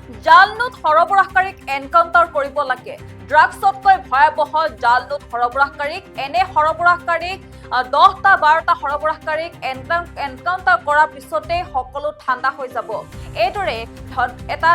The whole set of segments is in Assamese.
জাল নোট সৰবৰাহকাৰীক এনকাউণ্টাৰ কৰিব লাগে। ড্ৰাগছতকৈ ভয়াৱহ জাল নোট সৰবৰাহকাৰীক এনে সৰবৰাহকাৰীক 10টা 12টা সৰবৰাহকাৰীক এনকাউণ্টাৰ কৰাৰ পিছতে সকলো ঠাণ্ডা হৈ যাব। এইদৰে এটা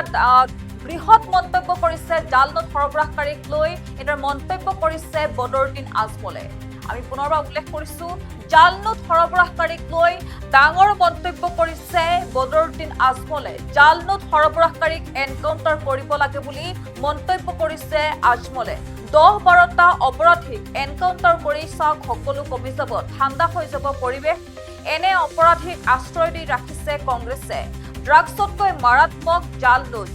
বৃহৎ মন্তব্য কৰিছে জাল নোট সৰবৰাহকাৰীক লৈ। এটা মন্তব্য কৰিছে বদৰুদ্দিন আজমলে। আমি পুনৰবাৰ উল্লেখ কৰিছো, জাল নোট সৰবৰাহকাৰীক লৈ ডাঙৰ মন্তব্য কৰিছে বদৰুদ্দিন আজমলে। জাল নোট সৰবৰাহকাৰীক এনকাউণ্টাৰ কৰিব লাগে বুলি মন্তব্য কৰিছে আজমলে। 10-12টা অপৰাধীক এনকাউণ্টাৰ কৰি চাওক, সকলো কমি যাব, ঠাণ্ডা হৈ যাব পৰিৱেশ। এনে অপৰাধীক আশ্ৰয় দি ৰাখিছে কংগ্ৰেছে। ড্ৰাগছতকৈ মাৰাত্মক জাল নোট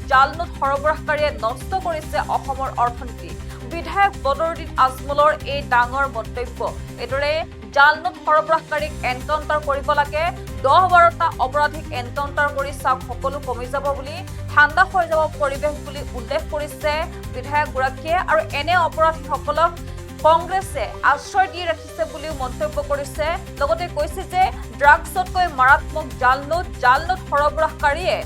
সৰবৰাহকাৰীয়ে নষ্ট কৰিছে অসমৰ অৰ্থনীতি। বিধায়ক বদৰুদ্দিন আজমলৰ এই ডাঙৰ মন্তব্য। এইদৰে জাল নোট সৰবৰাহকাৰীক এনকাউণ্টাৰ কৰিব লাগে, 10-12টা অপৰাধীক এনকাউণ্টাৰ কৰি চাওক, সকলো কমি যাব বুলি, ঠাণ্ডা হৈ যাব পৰিৱেশ বুলি উল্লেখ কৰিছে বিধায়কগৰাকীয়ে। আৰু এনে অপৰাধীসকলক কংগ্ৰেছে আশ্ৰয় দি ৰাখিছে বুলিও মন্তব্য কৰিছে। লগতে কৈছে যে ড্ৰাগছতকৈ মাৰাত্মক জাল নোট সৰবৰাহকাৰীয়ে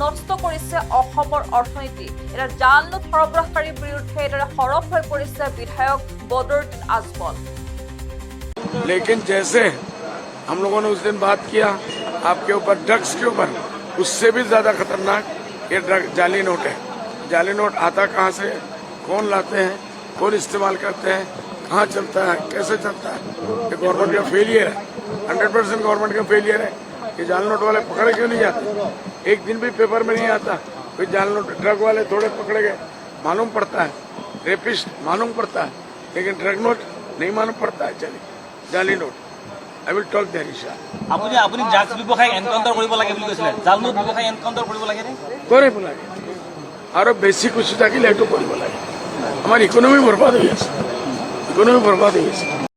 নষ্ট কৰিছে অসমৰ অৰ্থনীতি। এটা জাল নোট সৰবৰাহকাৰীৰ বিৰুদ্ধে এইদৰে সৰব হৈ পৰিছে বিধায়ক বদৰুদ্দিন আজমল। लेकिन जैसे हम लोगों ने उस दिन बात किया आपके ऊपर ड्रग्स के ऊपर, उससे भी ज्यादा खतरनाक ये ड्रग जाली नोट है। जाली नोट आता कहाँ से, कौन लाते हैं, कौन इस्तेमाल करते हैं, कहाँ चलता है, कैसे चलता है, ये गवर्नमेंट का फेलियर है। 100% गवर्नमेंट का फेलियर है। ये जाल नोट वाले पकड़े क्यों नहीं जाते? एक दिन भी पेपर में नहीं आता कोई जाल नोट। ड्रग वाले थोड़े पकड़े गए मालूम पड़ता है, रेपिस्ट मालूम पड़ता है, लेकिन ड्रग नोट नहीं मालूम पड़ता है। चलिए জালি note, I will talk there insha। আপুনি ড্ৰাগছ ব্যৱসায়ী এনকাউণ্টাৰ কৰিব লাগে বুলি কৈছিলে, জাল নোট ব্যৱসায়ী এনকাউণ্টাৰ কৰিব লাগে নে? কৰিব লাগে, আৰু বেছি কিছু থাকিলে এইটো কৰিব লাগে। আমাৰ ইকনমি বৰবাদ হৈ আছে, ইকনমি বৰবাদ হৈ আছে।